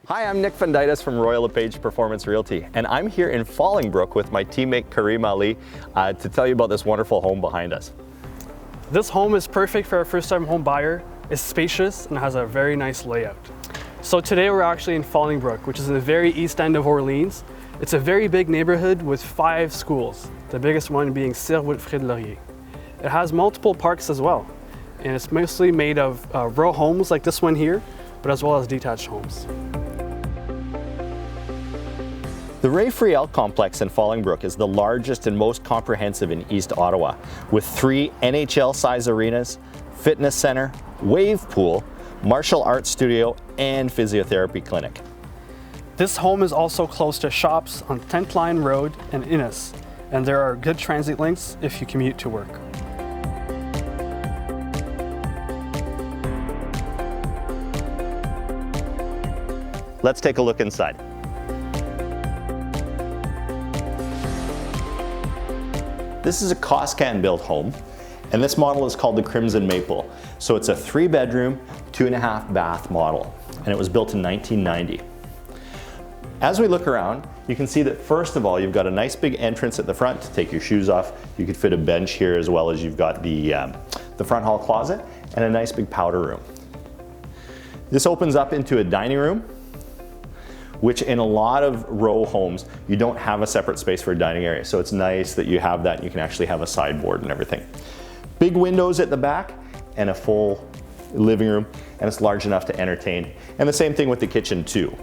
Hi, I'm Nick Fundytus from Royal LePage Performance Realty, and I'm here in Fallingbrook with my teammate Kareem Ali to tell you about this wonderful home behind us. This home is perfect for a first-time home buyer. It's spacious and has a very nice layout. So today we're actually in Fallingbrook, which is in the very east end of Orleans. It's a very big neighborhood with 5 schools, the biggest one being Wilfrid-Laurier. It has multiple parks as well, and it's mostly made of row homes like this one here, but as well as detached homes. The Ray Friel complex in Fallingbrook is the largest and most comprehensive in East Ottawa, with 3 NHL-size arenas, fitness center, wave pool, martial arts studio, and physiotherapy clinic. This home is also close to shops on 10th Line Road and Innis, and there are good transit links if you commute to work. Let's take a look inside. This is a Coscan built home, and this model is called the Crimson Maple. So it's a 3-bedroom, 2.5 bath model, and it was built in 1990. As we look around, you can see that first of all, you've got a nice big entrance at the front to take your shoes off. You could fit a bench here, as well as you've got the front hall closet and a nice big powder room. This opens up into a dining room, which in a lot of row homes, you don't have a separate space for a dining area. So it's nice that you have that and you can actually have a sideboard and everything. Big windows at the back and a full living room, and it's large enough to entertain. And the same thing with the kitchen too.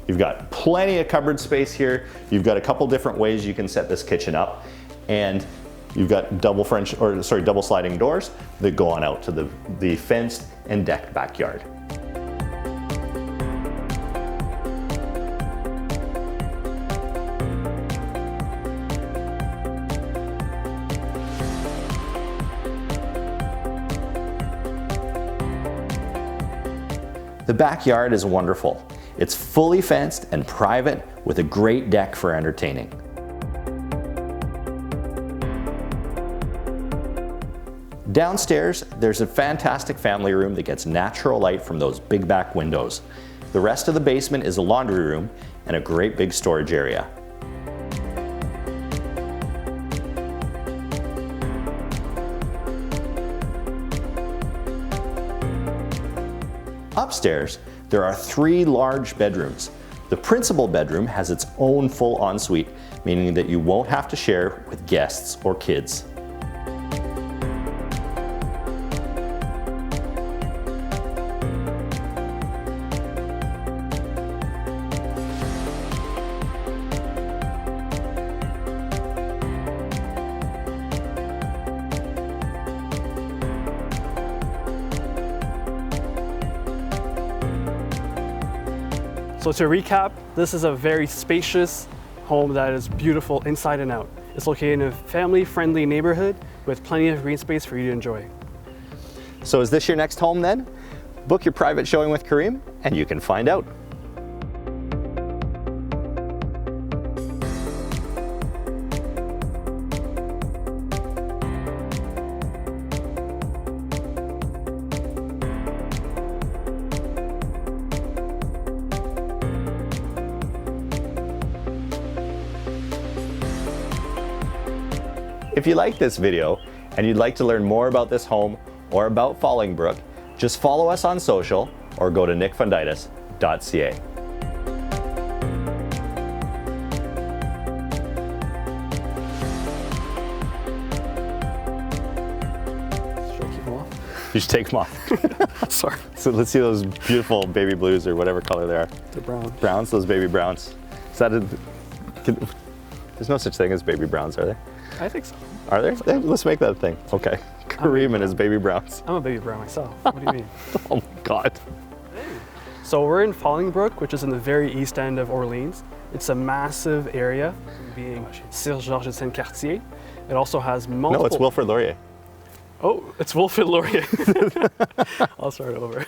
You've got plenty of cupboard space here. You've got a couple different ways you can set this kitchen up, and you've got double sliding doors that go on out to the fenced and decked backyard. The backyard is wonderful. It's fully fenced and private with a great deck for entertaining. Downstairs, there's a fantastic family room that gets natural light from those big back windows. The rest of the basement is a laundry room and a great big storage area. Upstairs, there are 3 large bedrooms. The principal bedroom has its own full ensuite, meaning that you won't have to share with guests or kids. So to recap, this is a very spacious home that is beautiful inside and out. It's located in a family-friendly neighborhood with plenty of green space for you to enjoy. So is this your next home then? Book your private showing with Kareem and you can find out. If you like this video and you'd like to learn more about this home or about Fallingbrook, just follow us on social or go to nickfundytus.ca. Should I keep them off? You should take them off. Sorry. So let's see those beautiful baby blues or whatever color they are. They're brown. Browns, those baby browns. Is that there's no such thing as baby browns, are there? I think so. Are there? Let's make that a thing. Okay. Kareem and his baby browns. I'm a baby brown myself. What do you mean? Oh my God. So we're in Fallingbrook, which is in the very east end of Orleans. It's a massive area, being Saint-Georges-de-Saint-Cartier. It also has multiple... No, it's Wilfrid-Laurier. Oh, it's Wilfrid-Laurier. I'll start over.